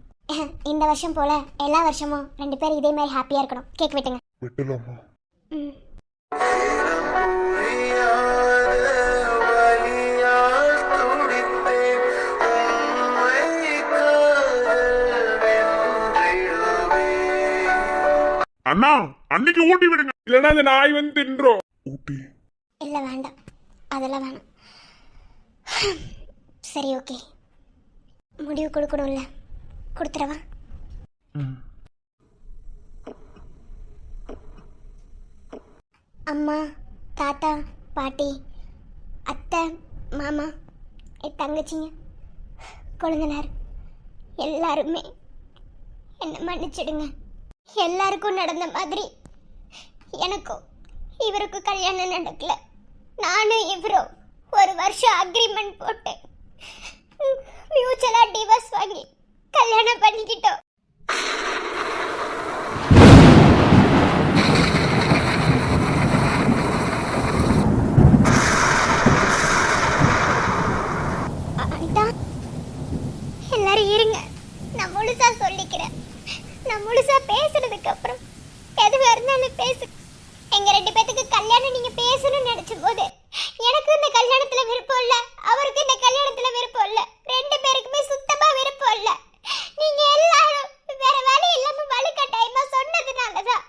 இந்த வருஷம் போல எல்லா வருஷமும் 2 பேரும் இதே மாதிரி ஹாப்பியா இருக்கணும். கேக் வெட்டுங்க. வெட்டலாமா? ம். அண்ணா அன்னைக்கு ஊட்டி விடுங்க, இல்லைன்னா அந்த நாய் வந்து தின்றோம். ஊட்டி இல்ல வேண்டாம், அதெல்லாம் வேணாம். சரி ஓகே, முடிவு கொடுக்கணும்ல, கொடுத்துறவா? அம்மா, தாத்தா, பாட்டி, அத்தை, மாமா, என் தங்கச்சிங்க, கொழுந்தனார் எல்லாருமே என்னை மன்னிச்சிடுங்க. எல்லாருக்கும் நடந்த மாதிரி எனக்கும் இவருக்கும் கல்யாணம் நடக்கல. நானும் இவரும் 1 வருஷம் அக்ரிமெண்ட் போட்டு மியூச்சுவலா டிவோர்ஸ் வாங்கி கல்யாணம் பண்ணிக்கிட்டோம். அனிதா, எல்லாரும் இருங்க, நான் முழுசா சொல்லிக்கிறேன். நான் முழுசா பேசுறதுக்கு அப்புறம் எதுவா இருந்தாலும் பேசு. எங்க 2 பேத்துக்கு கல்யாணம் நீங்க பேசணும்னு நினைச்ச போது எனக்கு இந்த கல்யாணத்துல விருப்பம் இல்ல, அவருக்கு இந்த கல்யாணத்துல விருப்பம் இல்ல. 2 பேருக்குமே சுத்தமா விருப்பம் இல்ல. நீங்க எல்லாரும் வேற வேலை இல்லாம வலுக்கட்டாயமா சொன்னதுனாலதான்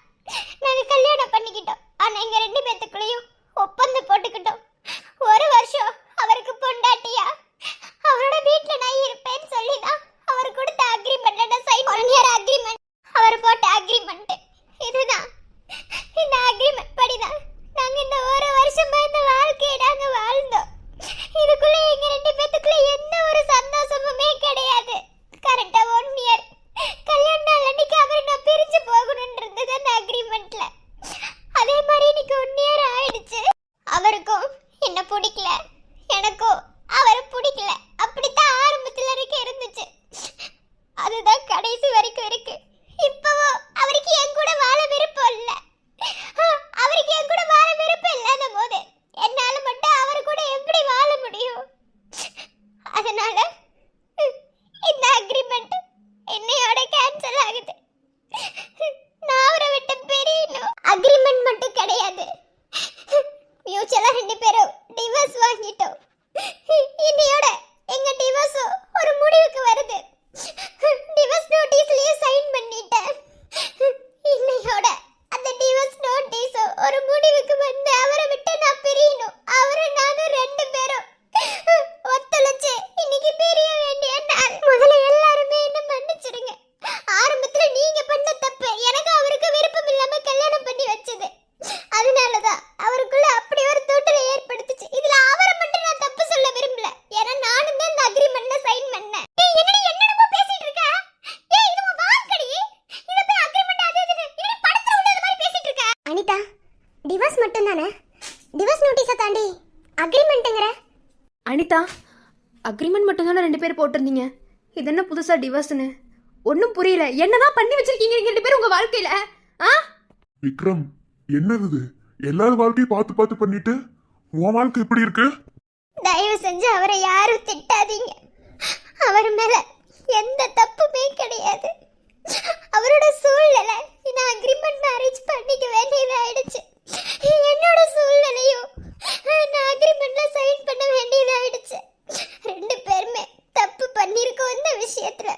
நாங்க கல்யாணம் பண்ணிக்கிட்டோம். ஆனா எங்க 2 பேத்துக்குள்ளேயும் ஒப்பந்தம் போட்டுக்கிட்டோம். 1 வருஷம் அவருக்கு பொண்டாட்டியா அவரோட வீட்டுல நான் இருப்பேன்னு சொல்லிதான் அவர் கொடுத்த அக்ரிமெண்ட்ல நான் சைன் 1 இயர் அக்ரிமெண்ட், அவர் போட்ட அக்ரிமெண்ட் இதுதான். இந்த அக்ரிமெண்ட் படிதான் நாங்க இந்த 1 வருஷமா இந்த வாழ்க்கையை நாங்க வாழ்ந்தோம். இதுக்குள்ள எங்க 2 பேத்துக்குள்ள எந்த ஒரு சந்தோஷமுமே கிடையாது. கரெக்டா 1 இயர் கல்யாண நாள் அன்னைக்கு அவர் நான் பிரிஞ்சு போகணும்னு இருந்தது அந்த அக்ரிமெண்ட்ல. அதே மாதிரி இன்னைக்கு 1 இயர் ஆயிடுச்சு. அவருக்கும் என்ன பிடிக்கல, எனக்கும் அவரை பிடிக்கல. அப்படித்தான் ஆரம்பத்துல இருந்துச்சு, அதுதான் கடைசி வரைக்கும் இருக்கு. இப்பவோ அவருக்கு என் கூட வாழ விருப்பம் இல்ல. அவருக்கு என் கூட வாழ விருப்பம் இல்லாத போது என்னால மட்டும் அவர் கூட எப்படி வாழ முடியும்? அதனால இந்த அக்ரிமெண்ட் என்னையோட கேன்சல் ஆகுது. நான் அவரை விட்டு பிரியணும். அக்ரிமெண்ட் மட்டும் கிடையாது, மியூச்சுவலா 2 பேரும் டிவோர்ஸ் வாங்கிட்டோம். இன்னையோட எங்க டிவோர்ஸ் ஒரு முடிவுக்கு வருது. டிவோர்ஸ் நோட்டீஸ்லயே சைன் பண்ணிட்டேன். இன்னையோட அந்த டிவோர்ஸ் நோட்டீஸ் ஒரு முடிவுக்கு வந்து அவரை விட்டு நான் பிரியணும். அவரும் நானும் 2 பேரும் ஒத்துழைச்சு இன்னைக்கு பிரிய வேண்டிய நாள். முதல்ல எல்லாருமே என்ன மன்னிச்சிடுங்க. ஆரம்பத்துல நீங்க பண்ண தப்பு எனக்கு அவருக்கு விருப்பம் இல்லாம கல்யாணம் பண்ணி வச்சது. அதனாலதான் அவருக்குள்ள அப்படி ஒரு தோற்றலை ஏற்படுத்துச்சு. இதுல அவரை மட்டும் நான் தப்பு சொல்ல விரும்பல, ஏன்னா நானும் தான் இந்த அக்ரிமெண்ட்ல சைன் பண்ணேன். என்னென்னமோ பேசிட்டு இருக்க. ஏய் இது உன் வாங்கடி, இத போய் அக்ரிமெண்ட் அது இதுன்னு நீ படத்துல உள்ளது மாதிரி பேசிட்டு இருக்க. அனிதா, டிவோர்ஸ் மட்டும் தானே, டிவோர்ஸ் நோட்டீஸை தாண்டி அக்ரிமெண்ட்ங்கற. அனிதா, அக்ரிமெண்ட் மட்டும் தானே 2 பேர் போட்டிருந்தீங்க, இது என்ன புதுசா டிவோர்ஸ்னு? ஒன்றும் புரியல. என்னதான் பண்ணி வச்சிருக்கீங்க நீங்க 2 பேரும் உங்க வாழ்க்கையில? விக்ரம், என்னது இது? எல்லாரும் வாழ்க்கையும் பார்த்து பார்த்து பண்ணிட்டு உன் வாழ்க்கை எப்படி இருக்கு? தயவு செஞ்சு அவரை யாரும் திட்டாதீங்க. அவர் மேல எந்த தப்புமே கிடையாது. அவரோட சூழ்நிலை நான் அக்ரிமெண்ட் மேரேஜ் பண்ணிக்க வேண்டியதாயிடுச்சு. என்னோட சூழ்நிலையும் நான் அக்ரிமெண்ட்ல சைன் பண்ண வேண்டியதாயிடுச்சு. 2 பேருமே தப்பு பண்ணிருக்கோம். இந்த விஷயத்துல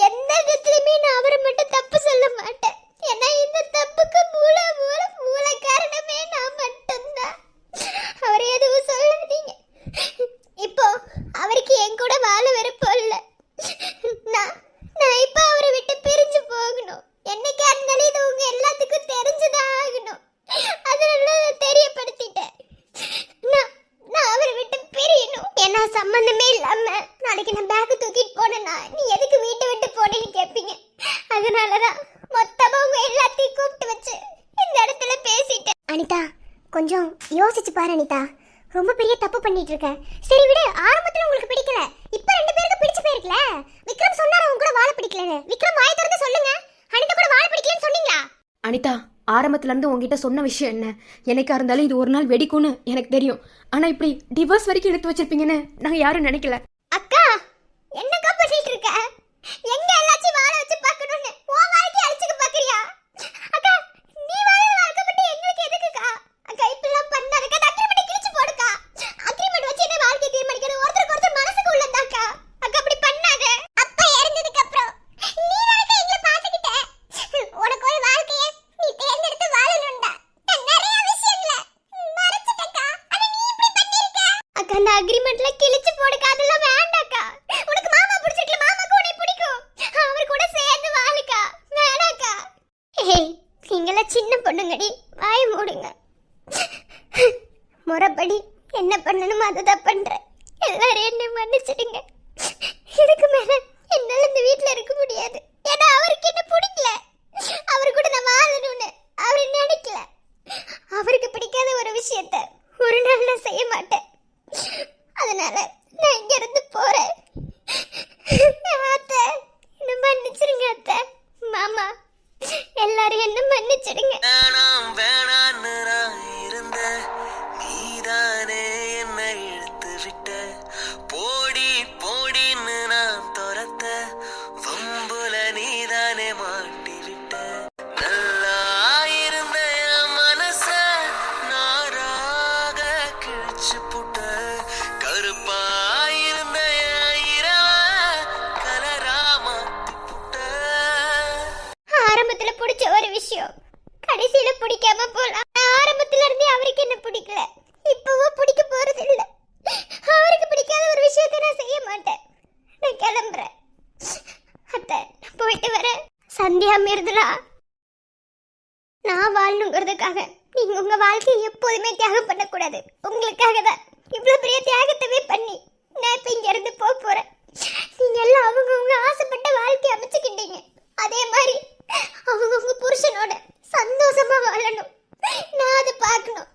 எந்த விதத்துலயுமே நான் அவரை மட்டும் தப்பு சொல்ல மாட்டேன். ஏன்னா இந்த தப்புக்கு மூல காரணமே நான் மட்டும்தான். அவர் எதுவும் சொல்லாதீங்க. இப்போ அவருக்கு என் கூட வாழ விருப்பம் இல்ல. நான் இப்ப அவரை விட்டு பிரிஞ்சு போகணும். என்னைக்கா இருந்தாலும் இது உங்க எல்லாத்துக்கும் தெரிஞ்சுதான் ஆகணும். அதனால தெரியப்படுத்திட்டேன். நான் அவரை விட்டு பிரியணும். ஏன்னா சம்பந்தமே இல்லாம நாளைக்கு நான் பேக் தூக்கிட்டு போனேன்னா நீ எதுக்கு வீட்டை விட்டு போனேன்னு கேட்பீங்க. அதனாலதான் மொத்தமா உங்க எல்லாத்தையும் கூப்பிட்டு வச்சு இந்த இடத்துல பேசிட்டேன். அனிதா, கொஞ்சம் யோசிச்சு பாரு அனிதா, ரொம்ப பெரிய தப்பு பண்ணிட்டு இருக்க. சரி விடு, ஆரம்பத்துல உங்களுக்கு பிடிக்கல, இப்ப 2 பேருக்கு பிடிச்சு போயிருக்கல. விக்ரம் சொன்னாரு உங்க கூட வாழ வால் பிடிக்கலன்னு விக்ரம் வாயை திறந்து சொல்லுங்க. அனிதா கூட வால் பிடிக்கலன்னு சொன்னீங்களா? அனிதா, ஆரம்பத்துல இருந்து உங்ககிட்ட சொன்ன விஷயம் என்ன? எனக்கா இருந்தாலும் இது ஒரு நாள் வெடிக்கும்னு எனக்கு தெரியும். ஆனா இப்படி டிவோர்ஸ் வரைக்கும் எடுத்து வச்சிருப்பீங்கன்னு நாங்க யாரும் நினைக்கல. அக்கா என்னக்கா பண்ணிட்டு இருக்க? எங்க எல்லாச்சும் வாழ வச்சு பார்க்கணும்னு உன் வாழ்க்கைய அழிச்சுக்க பாக்குறியா? அக்கா நீ வாழ வாழ்க்கப்பட்டு எங்களுக்கு எதுக்குக்கா? அக்கா இப்பெல்லாம் பண்ணாதக்கா. அக்ரிமெண்ட் கிழிச்சு போடுக்கா. அக்ரிமெண்ட் வச்சு என்ன வாழ்க்கை தீர்மானிக்கிறது ஒருத்தருக்கு ஒருத்தர் மனசுக்கு உள்ளதாக்கா. அக்கா அப்படி பண்ணாத. அப்பா இறந்ததுக்கு அப்புறம் நீ வரைக்கும் எங்களை பாத்துக்கிட்ட. உனக்கு ஒரு வாழ்க்கையை நீ தேர்ந்தெடுத்து வாழணும்டா. நான் நிறைய விஷயங்களை மறைச்சிட்டக்கா. ஆனா நீ இப்படி பண்ணிருக்க. அக்கா அந்த அக்ரிமெண்ட்ல கிழிச்சு போடுக்கா. அதெல்லாம் வேண்டாக்கா. உனக்கு மாமா பிடிச்சிருக்கல, மாமாக்கு உன்னை பிடிக்கும். அவர் கூட சேர்ந்து வாழுக்கா. வேணாக்கா. ஏய் நீங்கள சின்ன பொண்ணுங்கடி, வாய் மூடுங்க. முறைப்படி என்ன பண்ணணுமோ அதுதான் பண்றேன். எல்லாரும் என்ன மன்னிச்சிடுங்க. இதுக்கு மேல என்னால இந்த வீட்ல இருக்க முடியாது. ஏன்னா அவருக்கு என்ன பிடிக்கல. அவரு கூட நான் வாழணும்னு அவர் நினைக்கல. அவருக்கு பிடிக்காத ஒரு விஷயத்த ஒரு நாள் நான் செய்ய மாட்டேன். அதனால நான் இங்க இருந்து போறேன். அத்தை என்ன மன்னிச்சிருங்க. அத்தை மாமா எல்லாரும் என்ன மன்னிச்சிடுங்க. வேணாம் வேணான்னு நான் இருந்த நீதானே என்னை இழுத்து விட்ட. போடி போடின்னு நான் துரத்த வம்புல நீதானே மாட்டி விட்ட. நல்லா இருந்த என் மனச நாராக கிழிச்சு புட்ட. கருப்பா இருந்த என் இரவ கலரா மாத்தி புட்ட. ஆரம்பத்துல பிடிச்ச ஒரு விஷயம் கடைசியில பிடிக்காம போலாம். ஆரம்பத்துல இருந்தே அவருக்கு என்ன பிடிக்கல, இப்பவும் பிடிக்க போறது இல்ல. அவருக்கு பிடிக்காத ஒரு விஷயத்தை நான் செய்ய மாட்டேன். நான் கிளம்புறேன். அத்தை நான் போயிட்டு வரேன். சந்தியா மிருதுலா, நான் வாழணுங்கிறதுக்காக நீங்க உங்க வாழ்க்கையை எப்போதுமே தியாகம் பண்ணக்கூடாது. உங்களுக்காக தான் இவ்வளவு பெரிய தியாகத்தவே பண்ணி நான் இப்ப இங்க இருந்து போறேன். நீங்க எல்லாம் அவங்க ஆசைப்பட்ட வாழ்க்கையை அமைச்சுக்கிட்டீங்க. அதே மாதிரி அவங்க உங்க புருஷனோட சந்தோஷமா வாழணும். நான் அதை பார்க்கணும்.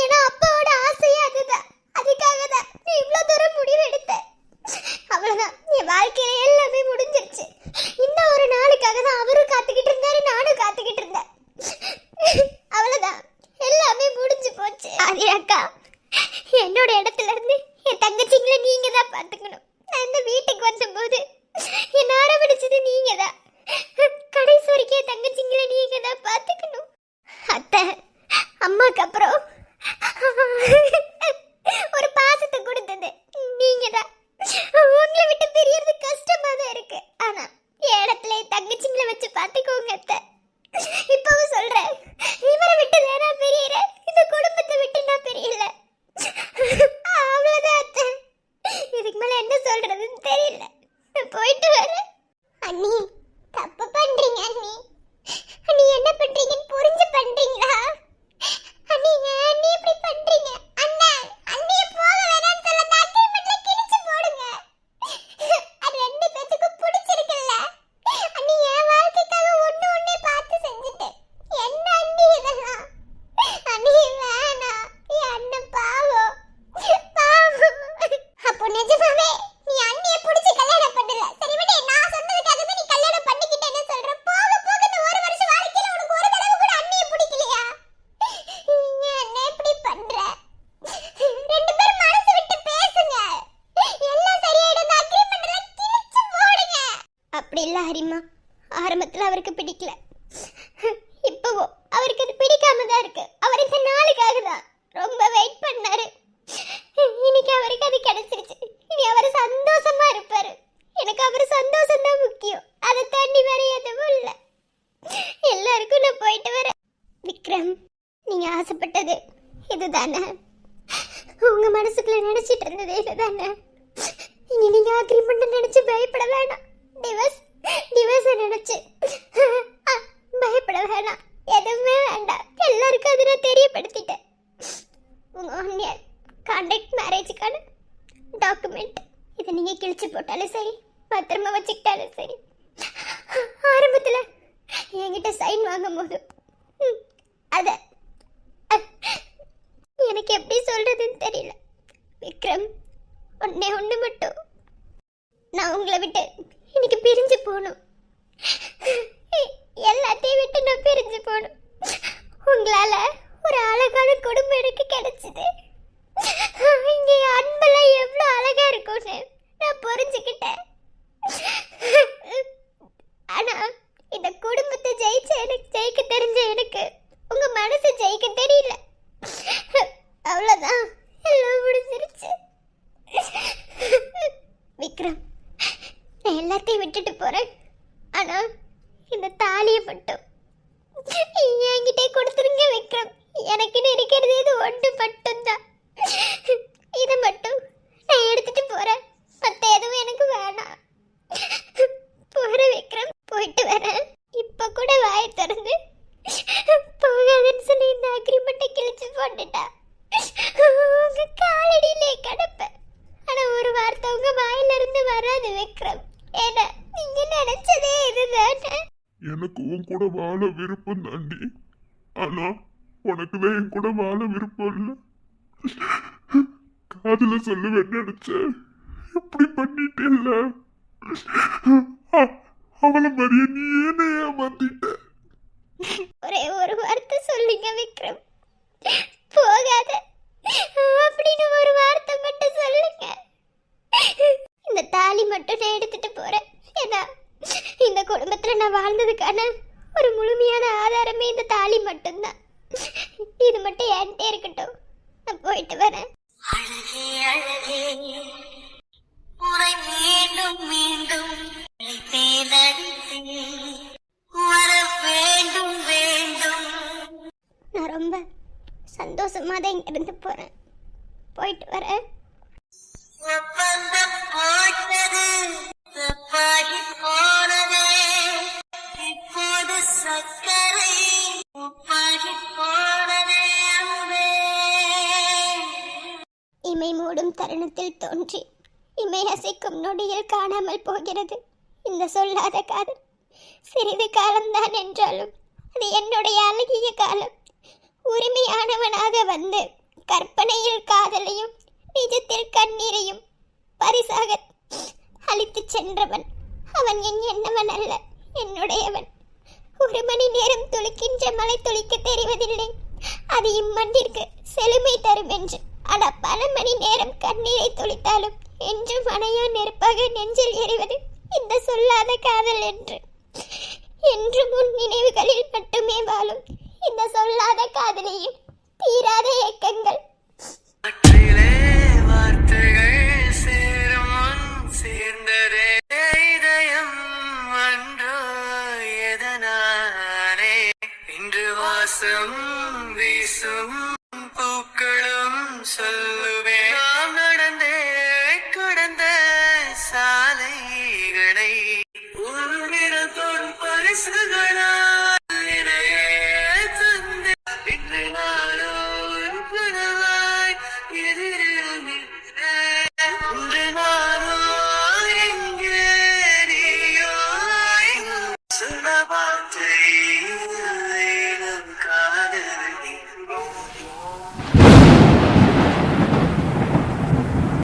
ஏன்னா அப்பாவோட ஆசையே அதுதான். அதுக்காக தான் நீ இவ்வளவு தூரம் முடிவு எடுத்தேன். அவ்வளவுதான், என் வாழ்க்கையில எல்லாமே முடிஞ்சிருச்சு. இந்த ஒரு நாளுக்காக தான் அவரும் காத்துக்கிட்டு இருந்தாரு, நானும் காத்துக்கிட்டு இருந்தேன். அவ்வளவுதான், எல்லாமே முடிஞ்சு போச்சு. ஆதி அக்கா, என்னோட இடத்துல இருந்து என் தங்கச்சிங்களை நீங்க தான் பாத்துக்கணும். நான் இந்த வீட்டுக்கு வந்தபோது என்ன அரவணைச்சது நீங்க தான். கடைசி வரைக்கும் என் தங்கச்சிங்களை நீங்க தான் பாத்துக்கணும். அத்தை அம்மாக்கு அப்புறம் ஒரு பாசத்தை கொடுத்தது நீங்க தான். உங்களை விட்டு பிரியறது கஷ்டமா தான் இருக்கு. ஆனா என் இடத்துல என் தங்கச்சிங்களை வச்சு பாத்துக்கோங்க அத்தை. இப்பவும் சொல்றேன், இவரை விட்டு நான் பெரியற, இந்த குடும்பத்தை விட்டு நான் பெரியல. அவ்வளவுதான் அத்தை. இதுக்கு மேல என்ன சொல்றதுன்னு தெரியல. நான் போயிட்டு வரேன். அண்ணி தப்பு பண்றீங்க. அண்ணி அண்ணி என்ன பண்றீங்கன்னு புரிஞ்சு பண்றீங்களா? அண்ணி அண்ணி இப்படி பண்றீங்க. அண்ணா அண்ணிய போக வேணாம்னு சொல்ல அக்ரிமெண்ட்ல கிழிச்சு போடுங்க. அது ரெண்டு பேத்துக்கும் பிடிச்சிருக்குல்ல. அண்ணி என் வாழ்க்கைக்காக ஒண்ணே பார்த்து செஞ்சுட்டேன். என்ன அண்ணி இதெல்லாம்? அண்ணி வேணாம். என் அண்ணன் பாவம். அப்போ நிஜமாவே நீ அண்ணிய பிடிச்சு கல்யாணம் பண்ணல. சரி விடு, நான் சொன்னதுக்காக தான் நீ கல்யாணம் பண்ணிக்கிட்டேன்னு சொல்ற. போக போக இந்த ஒரு வருஷம் வாழ்க்கையில உனக்கு ஒரு தடவை கூட அண்ணிய பிடிக்கலையா? என்ன இப்படி பண்ற? ரெண்டு பேரும் மனசு விட்டு பேசுங்க. எல்லாம் சரியாயிடும். அக்ரிமெண்ட்ல கிழிச்சு போடுங்க. அப்படி இல்ல ஹரிமா, ஆரம்பத்துல அவருக்கு பிடிக்கல. இப்பவோ அவருக்கு அது பிடிக்காம தான் இருக்கு. அவர் இந்த நாளுக்காக தான் ரொம்ப வெயிட் பண்ணாரு. இன்னைக்கு அவருக்கு அது கிடைச்சிருச்சு. இனி அவர் சந்தோஷமா இருப்பாரு. எனக்கு அவர் சந்தோஷம் தான் முக்கியம். அதை தாண்டி வேற எதுவும் இல்ல. எல்லாருக்கும் நான் போயிட்டு வரேன். விக்ரம், நீங்க ஆசைப்பட்டது இதுதானே? உங்க மனசுக்குள்ள நினைச்சிட்டு இருந்தது இதுதானே? இனி நீங்க அக்ரிமெண்ட் நினைச்சு பயப்பட வேணாம். டிவோர்ஸ் நினைச்சு பயப்பட வேணாம். எதுவுமே வேண்டாம். எல்லாருக்கும் அதை நான் தெரியப்படுத்திட்டேன். உங்க ஒன்னியர் கான்ட்ராக்ட் மேரேஜுக்கான டாக்குமெண்ட் இதை நீங்க கிழிச்சு போட்டாலும் சரி, பத்திரமா வச்சுக்கிட்டாலும் சரி. ஆரம்பத்துல என்கிட்ட சைன் வாங்கும் போது அத எனக்கு எப்படி சொல்றதுன்னு தெரியல. விக்ரம், ஒண்ணு மட்டும், நான் உங்களை விட்டு இனி இன்னைக்கு பிரிஞ்சு போகணும். எல்லாத்தையும் விட்டு நான் பிரிஞ்சு போகணும். உங்களால ஒரு அழகான குடும்பம் எனக்கு கிடைச்சது. இங்க அன்பெல்லாம் எவ்வளவு அழகா இருக்கும்னு நான் புரிஞ்சுக்கிட்டேன். ஆனா இந்த குடும்பத்தை ஜெயிக்க தெரிஞ்ச எனக்கு உங்க மனசு ஜெயிக்க தெரியல. அவ்வளவுதான், எல்லாம் முடிஞ்சிருச்சு. விக்ரம், நான் எல்லாத்தையும் விட்டுட்டு போறேன். ஆனா இந்த தாலியை மட்டும் என்கிட்டே கொடுத்துருங்க விக்ரம். எனக்குன்னு இருக்கிறது இது ஒன்று மட்டும்தான். இதை மட்டும் நான் எடுத்துட்டு போறேன். மத்த எதுவும் எனக்கு வேணாம். போறேன் விக்ரம், போயிட்டு வரேன். இப்ப கூட வாயை திறந்து போகாதுன்னு சொல்லி இந்த அக்ரிமெண்ட்டை கிழிச்சு போட்டுட்டா. உங்க காலடியிலே கிடப்பேன். ஆனா ஒரு வார்த்தை உங்க வாயில இருந்து வராது விக்ரம். ஏன்னா நீங்க நினைச்சதே இதுதானே. எனக்கு உன் கூட வாழ விருப்பம் தாண்டி. ஆனா உனக்குதான் என் கூட வாழ விருப்பம் இல்ல. காதுல சொல்லுவேன் நினைச்ச, இப்படி பண்ணிட்டேல்ல. அவளை மாதிரியே நீ ஏன ஏமாத்திட்ட. ஒரே ஒரு வார்த்தை சொல்லுங்க விக்ரம், போகாத அப்படின்னு ஒரு வார்த்தை மட்டும் சொல்லுங்க. இந்த தாலி மட்டும் நான் எடுத்துட்டு போறேன். ஏன்னா இந்த குடும்பத்துல நான் வாழ்ந்ததுக்கான ஒரு முழுமையான ஆதாரமே இந்த தாலி மட்டும்தான். இது மட்டும் என்கிட்ட இருக்கட்டும். நான் போயிட்டு வரேன். அழகே அழகே உனை மீண்டும் மீண்டும் வர வேண்டும் வேண்டும். நான் ரொம்ப சந்தோஷமா தான் இங்க இருந்து போறேன். போயிட்டு வரேன். ஒப்பந்தம் போட்டது தப்பாகி போனதே, இப்போது சக்கரை உப்பாகி போனதே. இமை மூடும் தருணத்தில் தோன்றி இமை அசைக்கும் நொடியில் காணாமல் போகிறது இந்த சொல்லாத காதல். சிறிது காலம்தான் என்றாலும் அது என்னுடைய அழகிய காலம். உரிமையானவனாக வந்து கற்பனையில் காதலையும் நிஜத்தில் கண்ணீரையும் பரிசாக அளித்து சென்றவன். அவன் என் என்னவன் அல்ல, என்னுடையவன். ஒரு மணி நேரம் துளிக்கின்ற மலை துளிக்க தெரிவதில்லை, அது இம்மண்ணிற்கு செழுமை தரும் என்று. ஆனா பல மணி நேரம் கண்ணீரை துளித்தாலும் என்றும் அணையா நெருப்பாக நெஞ்சில் எறிவது இந்த சொல்லாத காதல் என்று. என்றும் உன் நினைவுகளில் மட்டுமே வாழும் இந்த சொல்லாத காதலையும் தீராத ஏக்கங்கள். காற்றிலே வார்த்தைகள் சேரும் முன் சேர்ந்ததே இதயம் அன்றோ எதனாலே. இன்று வாசம் வீசும் பூக்களும் சொல்லுவேன் நாம் நடந்தே கடந்த சாலைகளை உன்னிடம் தோடும் பரிசுகளா